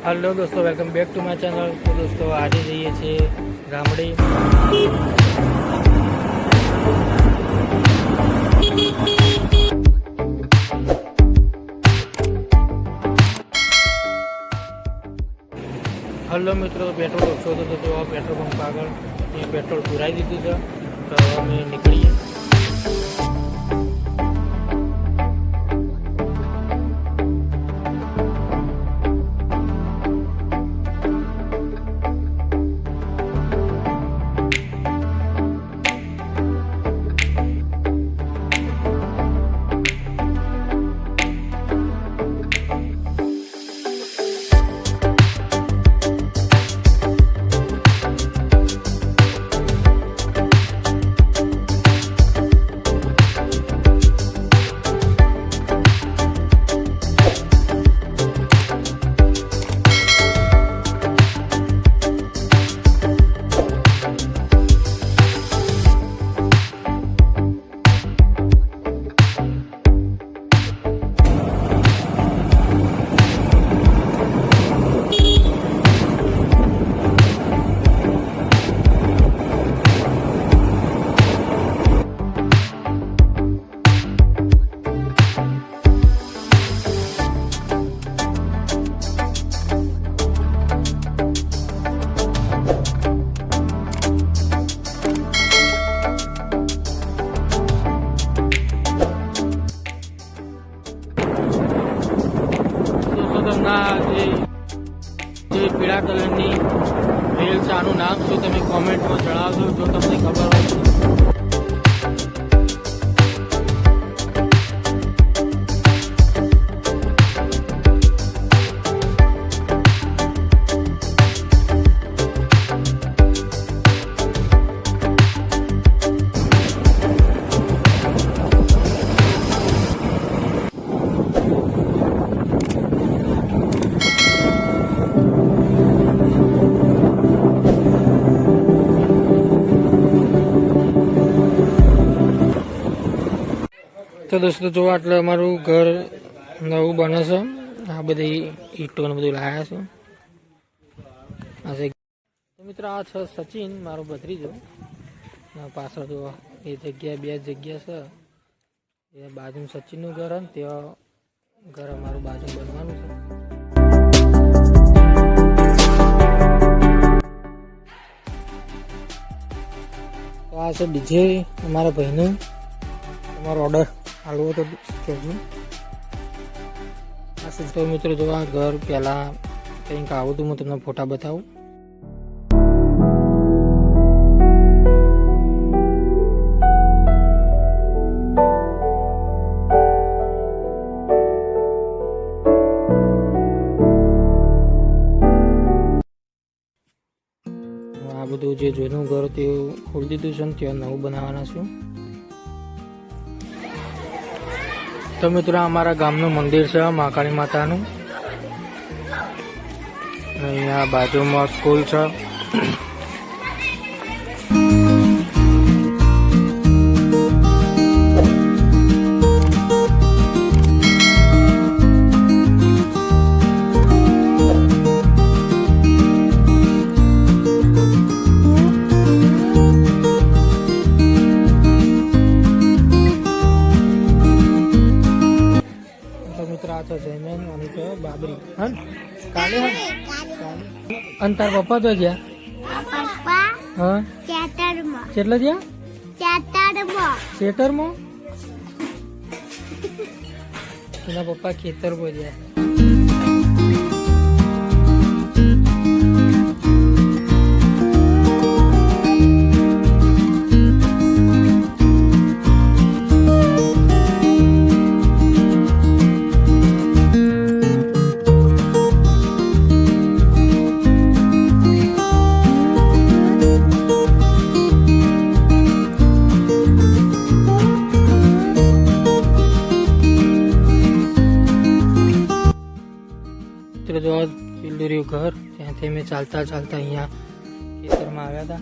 Hello दोस्तों, welcome back to my channel. तो दोस्तों आज જઈએ છીએ ગામડે। हेलो मित्रों, पेट्रोल ઓછો હતો તો પેટ્રોલ પંપ આગળ પેટ્રોલ પુરાઈ દીધું છે, તો અમે નીકળીએ। જે પીળા કલરની રેલ છે આનું નામ શું તમે કોમેન્ટમાં જણાવજો જો તમને ખબર હોય। તો દોસ્તો જો આટલે અમારું ઘર નવું બને છે, આ બધી ઈંટો ને બધું લાયા છે। તો મિત્રો આ છે સચિન, મારો ભત્રીજો। પાછળ જો એ જગ્યા બે જગ્યા છે, એ બાજુ સચિનનું ઘર અને ત્યાં ઘર અમારું બાજુ બનવાનું છે। તો આ છે ડીજે અમારા ભાઈનું, તમારો ઓર્ડર હાલવો તો કહેજો। તો મિત્રો જો આ ઘર પહેલાં કંઈક આવું હતું, હું તમને ફોટા બતાવું। આ બધું જે જૂનું ઘર તે ખોલી દીધું છે ને ત્યાં નવું બનાવવાના છું। તો મિત્રો અમારા ગામનું મંદિર છે મહાકાળી માતાનું, અહીંયા બાજુમાં સ્કૂલ છે। જયમેન અને તો બાબરી હન કાલે અને તાર પપ્પા તો ગયા હા કેટલા ગયા ખેતરમાં એના પપ્પા ખેતરમાં ગયા। જો પીલું ઘર ત્યાંથી અમે ચાલતા ચાલતા અહીંયા ખેતરમાં આવ્યા હતા।